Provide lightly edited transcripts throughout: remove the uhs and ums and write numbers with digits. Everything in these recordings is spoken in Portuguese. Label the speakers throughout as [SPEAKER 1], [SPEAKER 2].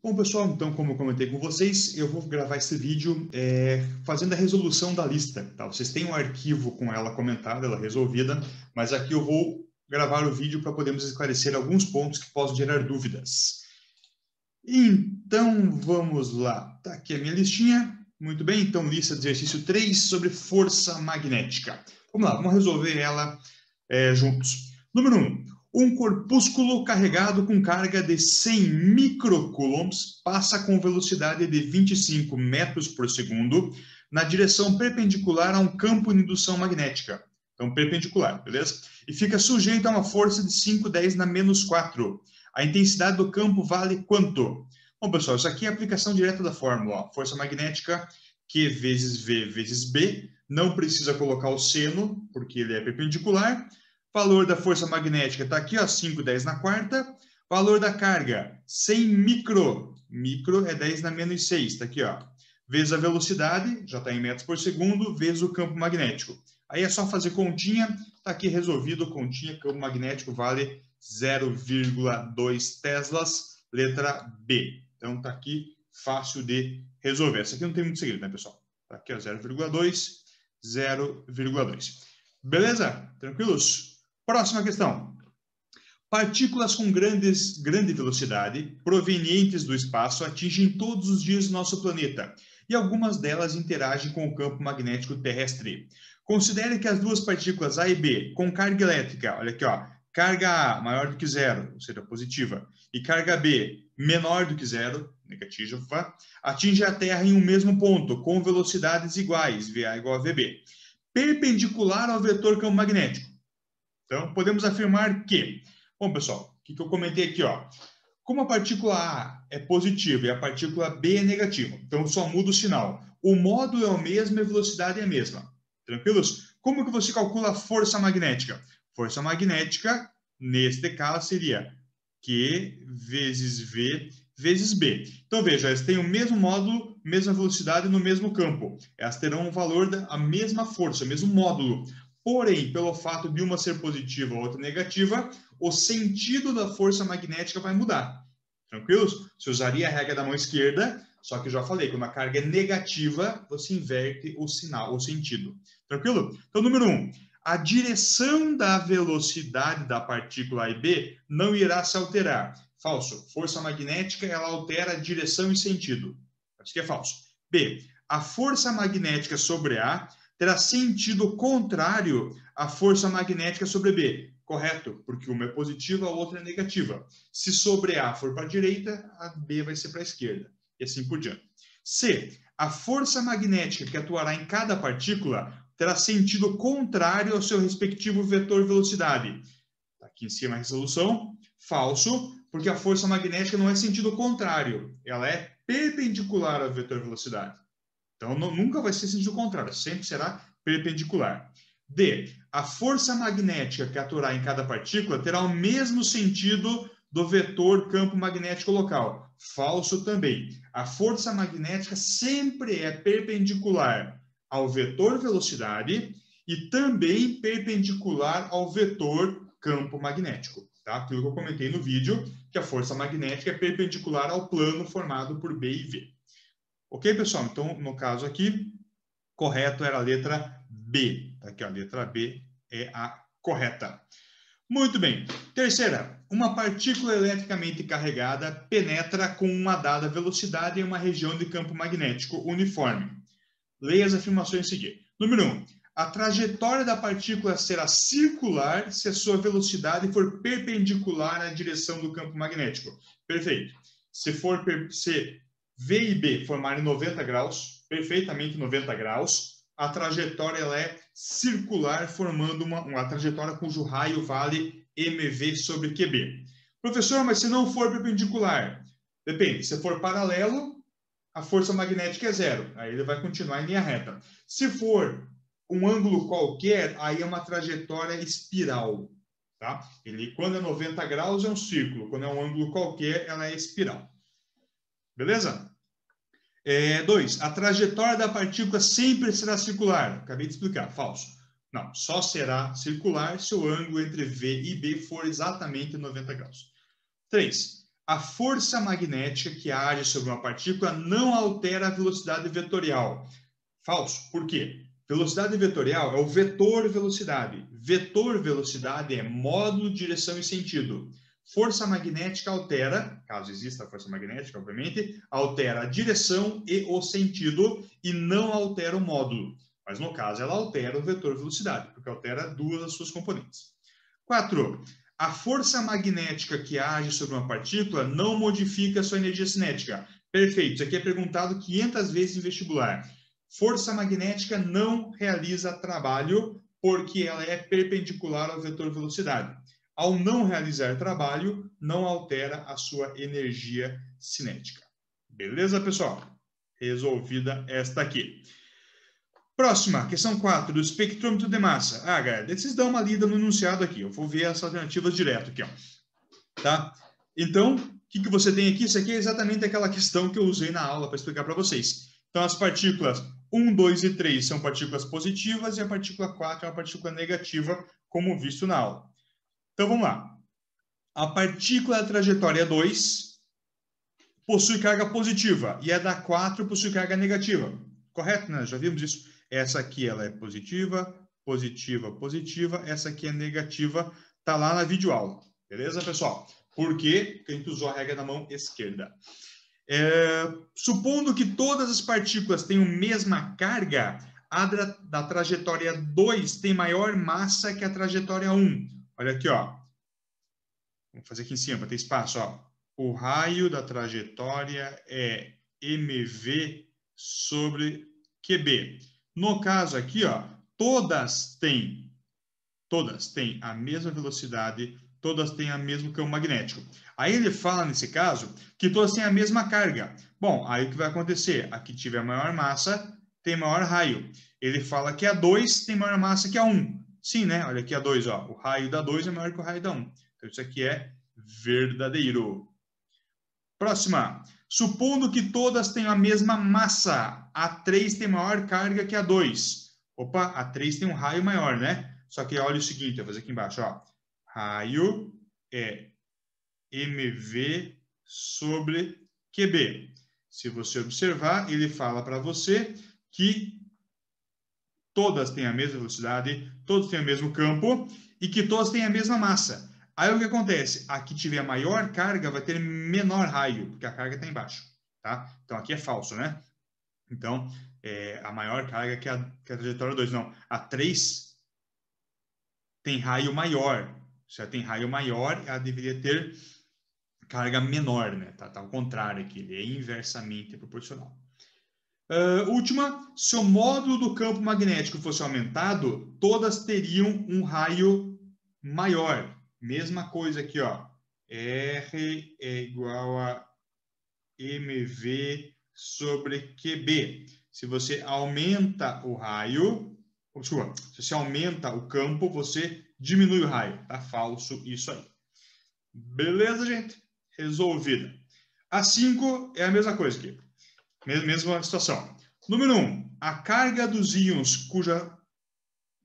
[SPEAKER 1] Bom, pessoal, então, como eu comentei com vocês, eu vou gravar esse vídeo fazendo a resolução da lista, tá? Vocês têm um arquivo com ela comentada, ela resolvida, mas aqui eu vou gravar o vídeo para podermos esclarecer alguns pontos que possam gerar dúvidas. Então, vamos lá. Tá aqui a minha listinha. Muito bem, então, lista de exercício 3 sobre força magnética. Vamos lá, vamos resolver ela juntos. Número 1. Um corpúsculo carregado com carga de 100 microcoulombs passa com velocidade de 25 metros por segundo na direção perpendicular a um campo de indução magnética. Então, perpendicular, beleza? E fica sujeito a uma força de 5,10 na menos 4. A intensidade do campo vale quanto? Bom, pessoal, isso aqui é a aplicação direta da fórmula. Ó. Força magnética Q vezes V vezes B. Não precisa colocar o seno, porque ele é perpendicular. Valor da força magnética está aqui, ó, 5,10 na quarta. Valor da carga, 100 micro. Micro é 10 na menos 6, está aqui, ó. Vezes a velocidade, já está em metros por segundo, vezes o campo magnético. Aí é só fazer continha, está aqui resolvido, continha, campo magnético vale 0,2 teslas, letra B. Então está aqui fácil de resolver. Essa aqui não tem muito segredo, né, pessoal? Está aqui, 0,2, 0,2. Beleza? Tranquilos? Próxima questão. Partículas com grande velocidade, provenientes do espaço, atingem todos os dias nosso planeta, e algumas delas interagem com o campo magnético terrestre. Considere que as duas partículas A e B, com carga elétrica, olha aqui, ó, carga A maior do que zero, ou seja, positiva, e carga B menor do que zero, negativa, atingem a Terra em um mesmo ponto, com velocidades iguais, VA igual a VB, perpendicular ao vetor campo magnético. Então, podemos afirmar que... Bom, pessoal, o que eu comentei aqui, ó. Como a partícula A é positiva e a partícula B é negativa, então só muda o sinal. O módulo é o mesmo e a velocidade é a mesma. Tranquilos? Como que você calcula a força magnética? Força magnética, neste caso, seria Q vezes V vezes B. Então, veja, elas têm o mesmo módulo, mesma velocidade no mesmo campo. Elas terão um valor da mesma força, o mesmo módulo. Porém, pelo fato de uma ser positiva ou outra negativa, o sentido da força magnética vai mudar. Tranquilos? Você usaria a regra da mão esquerda, só que eu já falei, quando a carga é negativa, você inverte o sinal, o sentido. Tranquilo? Então, número 1. A direção da velocidade da partícula A e B não irá se alterar. Falso. Força magnética, ela altera a direção e sentido. Isso que é falso. B. A força magnética sobre A terá sentido contrário à força magnética sobre B. Correto, porque uma é positiva, a outra é negativa. Se sobre A for para a direita, a B vai ser para a esquerda. E assim por diante. C. A força magnética que atuará em cada partícula terá sentido contrário ao seu respectivo vetor velocidade. Aqui em cima a resolução. Falso, porque a força magnética não é sentido contrário. Ela é perpendicular ao vetor velocidade. Então, nunca vai ser sentido contrário, sempre será perpendicular. D. A força magnética que atuará em cada partícula terá o mesmo sentido do vetor campo magnético local. Falso também. A força magnética sempre é perpendicular ao vetor velocidade e também perpendicular ao vetor campo magnético. Tá? Aquilo que eu comentei no vídeo, que a força magnética é perpendicular ao plano formado por B e V. Ok, pessoal? Então, no caso aqui, correto era a letra B. Aqui, a letra B é a correta. Muito bem. Terceira, uma partícula eletricamente carregada penetra com uma dada velocidade em uma região de campo magnético uniforme. Leia as afirmações a seguir. Número 1. A trajetória da partícula será circular se a sua velocidade for perpendicular à direção do campo magnético. Perfeito. Se V e B formarem 90 graus, perfeitamente 90 graus, a trajetória ela é circular, formando uma trajetória cujo raio vale mv sobre QB. Professor, mas se não for perpendicular? Depende. Se for paralelo, a força magnética é zero. Aí ele vai continuar em linha reta. Se for um ângulo qualquer, aí é uma trajetória espiral. Tá? Quando é 90 graus, é um círculo. Quando é um ângulo qualquer, ela é espiral. Beleza? 2. A trajetória da partícula sempre será circular. Acabei de explicar. Falso. Não, só será circular se o ângulo entre V e B for exatamente 90 graus. 3. A força magnética que age sobre uma partícula não altera a velocidade vetorial. Falso. Por quê? Velocidade vetorial é o vetor velocidade. Vetor velocidade é módulo, direção e sentido. Força magnética altera, caso exista a força magnética, obviamente, altera a direção e o sentido e não altera o módulo. Mas, no caso, ela altera o vetor velocidade, porque altera duas das suas componentes. 4. A força magnética que age sobre uma partícula não modifica sua energia cinética. Perfeito. Isso aqui é perguntado 500 vezes em vestibular. Força magnética não realiza trabalho porque ela é perpendicular ao vetor velocidade. Ao não realizar trabalho, não altera a sua energia cinética. Beleza, pessoal? Resolvida esta aqui. Próxima, questão 4, do espectrômetro de massa. Ah, galera, vocês dão uma lida no enunciado aqui. Eu vou ver as alternativas direto aqui, ó. Tá? Então, o que você tem aqui? Isso aqui é exatamente aquela questão que eu usei na aula para explicar para vocês. Então, as partículas 1, 2 e 3 são partículas positivas e a partícula 4 é uma partícula negativa, como visto na aula. Então, vamos lá. A partícula da trajetória 2 possui carga positiva e a da 4 possui carga negativa. Correto, né? Já vimos isso. Essa aqui ela é positiva, positiva, positiva. Essa aqui é negativa. Tá lá na videoaula. Beleza, pessoal? Por quê? Porque a gente usou a regra da mão esquerda. Supondo que todas as partículas tenham mesma carga, a da trajetória 2 tem maior massa que a trajetória 1. Olha aqui, ó. Vamos fazer aqui em cima, para ter espaço, ó. O raio da trajetória é mv sobre qb. No caso aqui, ó, todas têm a mesma velocidade, todas têm o mesmo campo magnético. Aí ele fala, nesse caso, que todas têm a mesma carga. Bom, aí o que vai acontecer? A que tiver maior massa tem maior raio. Ele fala que a 2 tem maior massa que a 1. Sim, né? Olha aqui a 2, ó. O raio da 2 é maior que o raio da 1. Então, isso aqui é verdadeiro. Próxima. Supondo que todas tenham a mesma massa, a 3 tem maior carga que a 2. Opa, a 3 tem um raio maior, né? Só que olha o seguinte, eu vou fazer aqui embaixo, ó. Raio é mv sobre qb. Se você observar, ele fala para você que todas têm a mesma velocidade, todos têm o mesmo campo e que todas têm a mesma massa. Aí o que acontece? A que tiver maior carga vai ter menor raio, porque a carga está embaixo, tá? Então aqui é falso, né? Então, a maior carga que a trajetória 2. Não, a 3 tem raio maior. Se ela tem raio maior, ela deveria ter carga menor, né? Tá ao contrário aqui, ele é inversamente proporcional. Última, se o módulo do campo magnético fosse aumentado, todas teriam um raio maior. Mesma coisa aqui, ó. R é igual a mv sobre qb. Se você aumenta o raio, desculpa, se você aumenta o campo, você diminui o raio. Tá falso isso aí. Beleza, gente? Resolvida. A 5 é a mesma coisa aqui. Mesma situação. Número 1. A carga dos íons cuja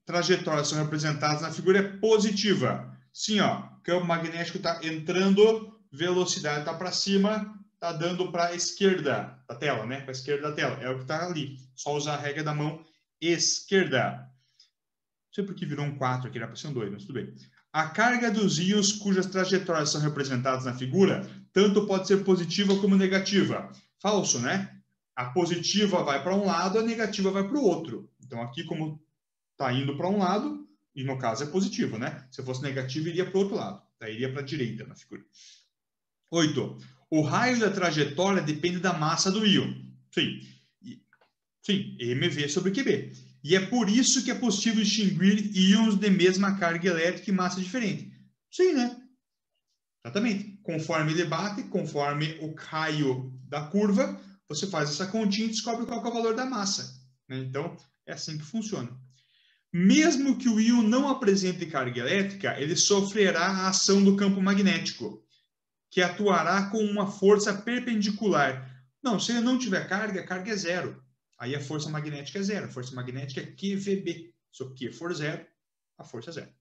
[SPEAKER 1] trajetória são representadas na figura é positiva. Sim, ó, campo magnético está entrando, velocidade está para cima, está dando para a esquerda da tela, né? Para a esquerda da tela. É o que está ali. Só usar a regra da mão esquerda. Não sei por que virou um 4 aqui, era para ser um 2, mas tudo bem. A carga dos íons cujas trajetórias são representadas na figura, tanto pode ser positiva como negativa. Falso, né? A positiva vai para um lado, a negativa vai para o outro. Então, aqui, como está indo para um lado, e no caso é positivo, né? Se fosse negativo, iria para o outro lado. Daí iria para a direita na figura. 8. O raio da trajetória depende da massa do íon. Sim. Sim, mv sobre qb. E é por isso que é possível distinguir íons de mesma carga elétrica e massa diferente. Sim, né? Exatamente. Conforme ele bate, conforme o raio da curva, você faz essa continha e descobre qual é o valor da massa. Né? Então, é assim que funciona. Mesmo que o íon não apresente carga elétrica, ele sofrerá a ação do campo magnético, que atuará com uma força perpendicular. Não, se ele não tiver carga, a carga é zero. Aí a força magnética é zero. A força magnética é QVB. Se o Q for zero, a força é zero.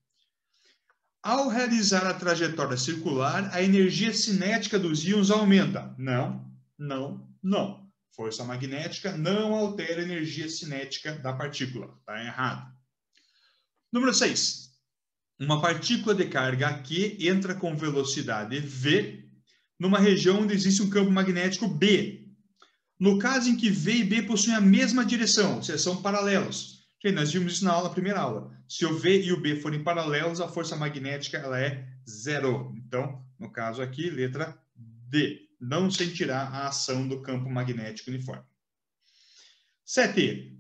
[SPEAKER 1] Ao realizar a trajetória circular, a energia cinética dos íons aumenta. Não, não, não. Força magnética não altera a energia cinética da partícula. Está errado. Número 6. Uma partícula de carga Q entra com velocidade V numa região onde existe um campo magnético B. No caso em que V e B possuem a mesma direção, ou seja, são paralelos. Gente, nós vimos isso na aula, primeira aula. Se o V e o B forem paralelos, a força magnética ela é zero. Então, no caso aqui, letra D. Não sentirá a ação do campo magnético uniforme. 7.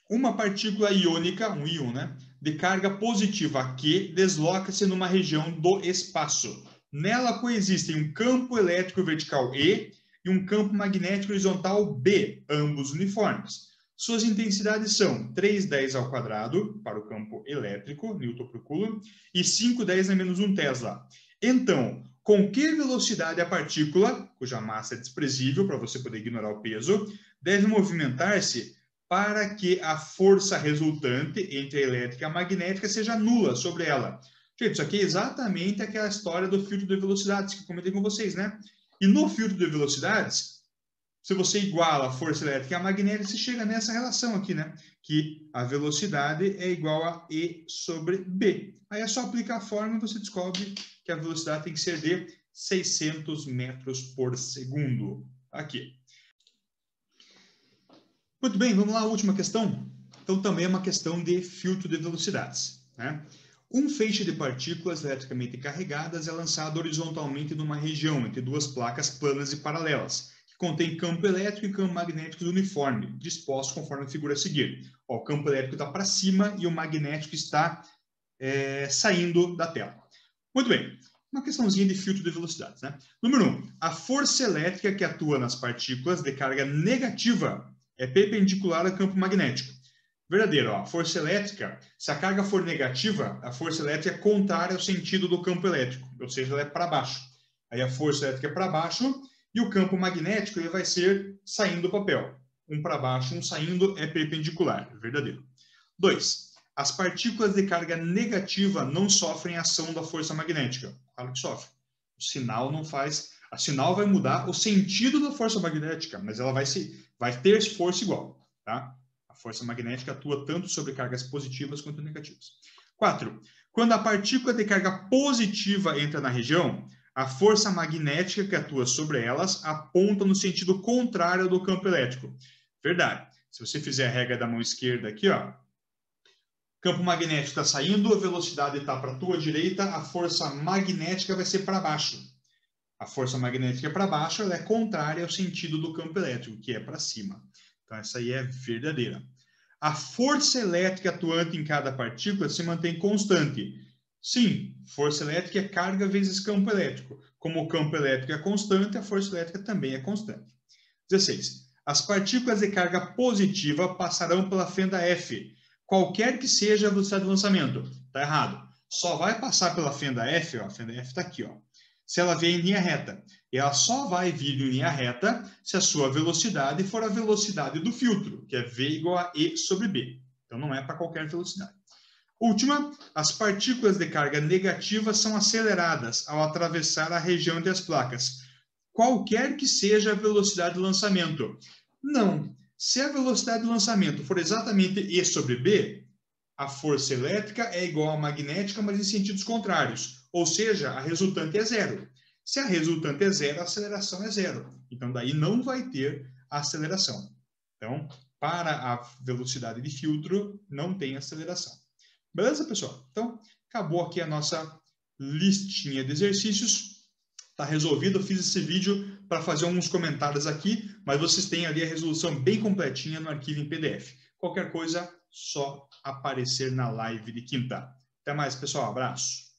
[SPEAKER 1] Uma partícula iônica, um íon, né, de carga positiva Q desloca-se numa região do espaço. Nela coexistem um campo elétrico vertical E e um campo magnético horizontal B, ambos uniformes. Suas intensidades são 310 ao quadrado para o campo elétrico, Newton por Coulomb, e 510 a menos 1 Tesla. Então, com que velocidade a partícula, cuja massa é desprezível para você poder ignorar o peso, deve movimentar-se para que a força resultante entre a elétrica e a magnética seja nula sobre ela? Gente, isso aqui é exatamente aquela história do filtro de velocidades que eu comentei com vocês, né? E no filtro de velocidades, se você iguala a força elétrica e a magnética, você chega nessa relação aqui, né? Que a velocidade é igual a E sobre B. Aí é só aplicar a fórmula e você descobre que a velocidade tem que ser de 600 metros por segundo. Aqui. Muito bem, vamos lá, a última questão. Então, também é uma questão de filtro de velocidades, né? Um feixe de partículas eletricamente carregadas é lançado horizontalmente numa região entre duas placas planas e paralelas, que contém campo elétrico e campo magnético uniforme, dispostos conforme a figura a seguir. Ó, o campo elétrico está para cima e o magnético está saindo da tela. Muito bem, uma questãozinha de filtro de velocidades, né? Número 1. A força elétrica que atua nas partículas de carga negativa é perpendicular ao campo magnético. Verdadeiro, ó, a força elétrica, se a carga for negativa, a força elétrica é contrária ao sentido do campo elétrico, ou seja, ela é para baixo. Aí a força elétrica é para baixo e o campo magnético ele vai ser saindo do papel. Um para baixo, um saindo é perpendicular, verdadeiro. 2. As partículas de carga negativa não sofrem a ação da força magnética. Claro que sofre. O sinal não faz... A sinal vai mudar o sentido da força magnética, mas ela vai ter força igual, tá? A força magnética atua tanto sobre cargas positivas quanto negativas. 4. Quando a partícula de carga positiva entra na região, a força magnética que atua sobre elas aponta no sentido contrário do campo elétrico. Verdade. Se você fizer a regra da mão esquerda aqui, ó, campo magnético está saindo, a velocidade está para a tua direita, a força magnética vai ser para baixo. A força magnética é para baixo, ela é contrária ao sentido do campo elétrico, que é para cima. Então, essa aí é verdadeira. A força elétrica atuante em cada partícula se mantém constante. Sim, força elétrica é carga vezes campo elétrico. Como o campo elétrico é constante, a força elétrica também é constante. 16. As partículas de carga positiva passarão pela fenda F, qualquer que seja a velocidade de lançamento. Está errado. Só vai passar pela fenda F, ó, a fenda F está aqui, ó, se ela vier em linha reta. E ela só vai vir em linha reta se a sua velocidade for a velocidade do filtro, que é V igual a E sobre B. Então, não é para qualquer velocidade. Última, as partículas de carga negativa são aceleradas ao atravessar a região entre as placas, qualquer que seja a velocidade de lançamento. Não. Se a velocidade de lançamento for exatamente E sobre B, a força elétrica é igual à magnética, mas em sentidos contrários. Ou seja, a resultante é zero. Se a resultante é zero, a aceleração é zero. Então, daí não vai ter aceleração. Então, para a velocidade de filtro, não tem aceleração. Beleza, pessoal? Então, acabou aqui a nossa listinha de exercícios. Está resolvido. Eu fiz esse vídeo para fazer alguns comentários aqui, mas vocês têm ali a resolução bem completinha no arquivo em PDF. Qualquer coisa, só aparecer na live de quinta. Até mais, pessoal. Abraço.